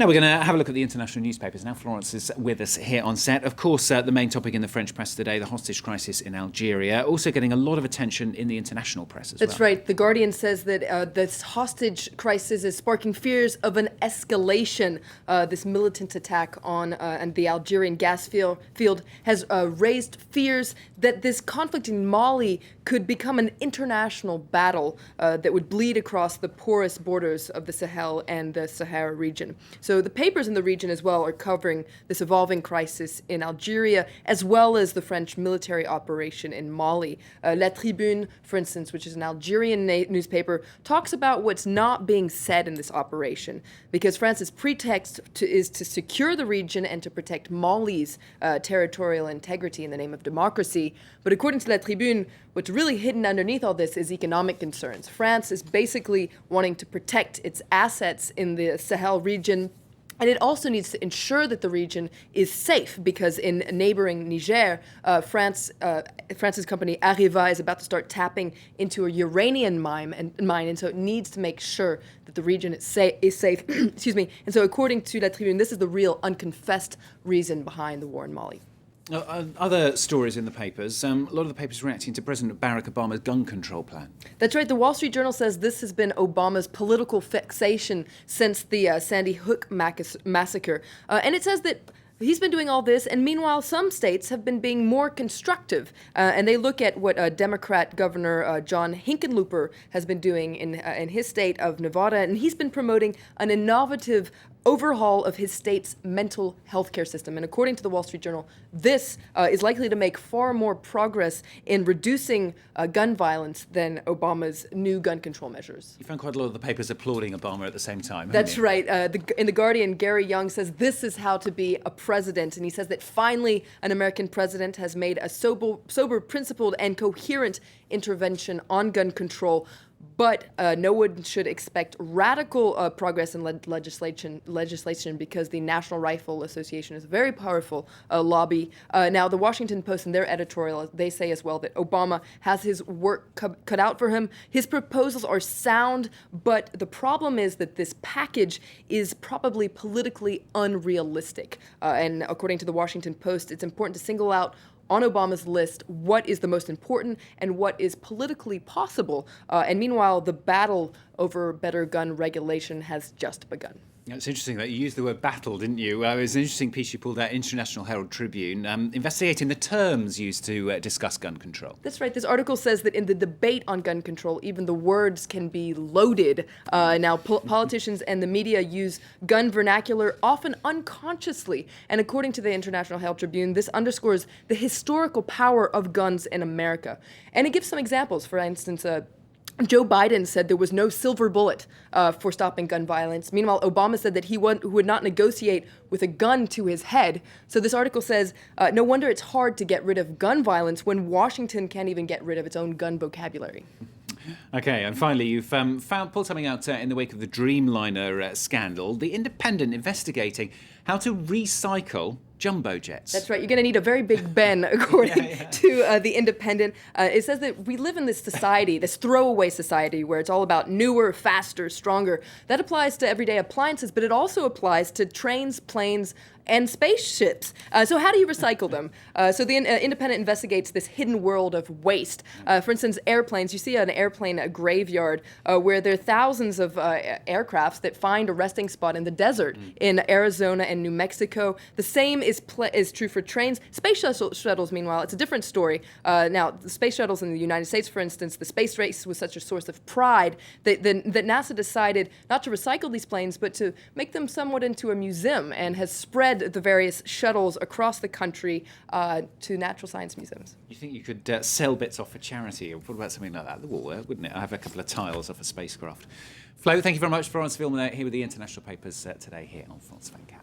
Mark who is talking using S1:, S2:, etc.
S1: Now we're going to have a look at the international newspapers. Now Florence is with us here on set. Of course, the main topic in the French press today, the hostage crisis in Algeria, also getting a lot of attention in the international press as well.
S2: That's right. The Guardian says that this hostage crisis is sparking fears of an escalation. This militant attack on and the Algerian gas field has raised fears that this conflict in Mali could become an international battle that would bleed across the porous borders of the Sahel and the Sahara region. So the papers in the region as well are covering this evolving crisis in Algeria, as well as the French military operation in Mali. La Tribune, for instance, which is an Algerian newspaper, talks about what's not being said in this operation, because France's pretext is to secure the region and to protect Mali's territorial integrity in the name of democracy. But according to La Tribune, what's really hidden underneath all this is economic concerns. France is basically wanting to protect its assets in the Sahel region. And it also needs to ensure that the region is safe, because in neighboring Niger, France's company Areva is about to start tapping into a uranium mine, and so it needs to make sure that the region is safe. Excuse me. And so according to La Tribune, this is the real unconfessed reason behind the war in Mali.
S1: Other stories in the papers, a lot of the papers reacting to President Barack Obama's gun control plan.
S2: That's right. The Wall Street Journal says this has been Obama's political fixation since the Sandy Hook massacre. And it says that he's been doing all this, and meanwhile, some states have been being more constructive. And they look at what Democrat Governor John Hickenlooper has been doing in his state of Nevada, and he's been promoting an innovative overhaul of his state's mental health care system. And according to the Wall Street Journal, this is likely to make far more progress in reducing gun violence than Obama's new gun control measures.
S1: You found quite a lot of the papers applauding Obama at the same time.
S2: That's right. In The Guardian, Gary Young says this is how to be a president. And he says that finally an American president has made a sober, principled, and coherent intervention on gun control. But no one should expect radical progress in legislation, because the National Rifle Association is a very powerful lobby. Now, the Washington Post, in their editorial, they say as well that Obama has his work cut out for him. His proposals are sound, but the problem is that this package is probably politically unrealistic. And according to the Washington Post, it's important to single out on Obama's list what is the most important and what is politically possible. And meanwhile, the battle over better gun regulation has just begun.
S1: It's interesting that you used the word battle, didn't you? It was an interesting piece you pulled out, International Herald Tribune, investigating the terms used to discuss gun control.
S2: That's right. This article says that in the debate on gun control, even the words can be loaded. Now, politicians and the media use gun vernacular often unconsciously. And according to the International Herald Tribune, this underscores the historical power of guns in America. And it gives some examples. For instance, Joe Biden said there was no silver bullet for stopping gun violence. Meanwhile, Obama said that he would not negotiate with a gun to his head. So this article says, no wonder it's hard to get rid of gun violence when Washington can't even get rid of its own gun vocabulary.
S1: Okay, and finally, you've pulled something out in the wake of the Dreamliner scandal. The Independent investigating how to recycle jumbo jets.
S2: That's right. You're going to need a very big Ben, according to The Independent. It says that we live in this society, this throwaway society, where it's all about newer, faster, stronger. That applies to everyday appliances, but it also applies to trains, planes, and spaceships. So how do you recycle them? So the Independent investigates this hidden world of waste. For instance, airplanes. You see an airplane graveyard where there are thousands of aircrafts that find a resting spot in the desert in Arizona and New Mexico. The same is true for trains. Space shuttles, meanwhile, it's a different story. Now, the space shuttles in the United States, for instance, the space race was such a source of pride that NASA decided not to recycle these planes, but to make them somewhat into a museum, and has spread the various shuttles across the country to natural science museums.
S1: You think you could sell bits off for charity? Or what about something like that? That will work, wouldn't it? I have a couple of tiles off a spacecraft. Flo, thank you very much. Florence Villeneuve here with the international papers today here on France 24.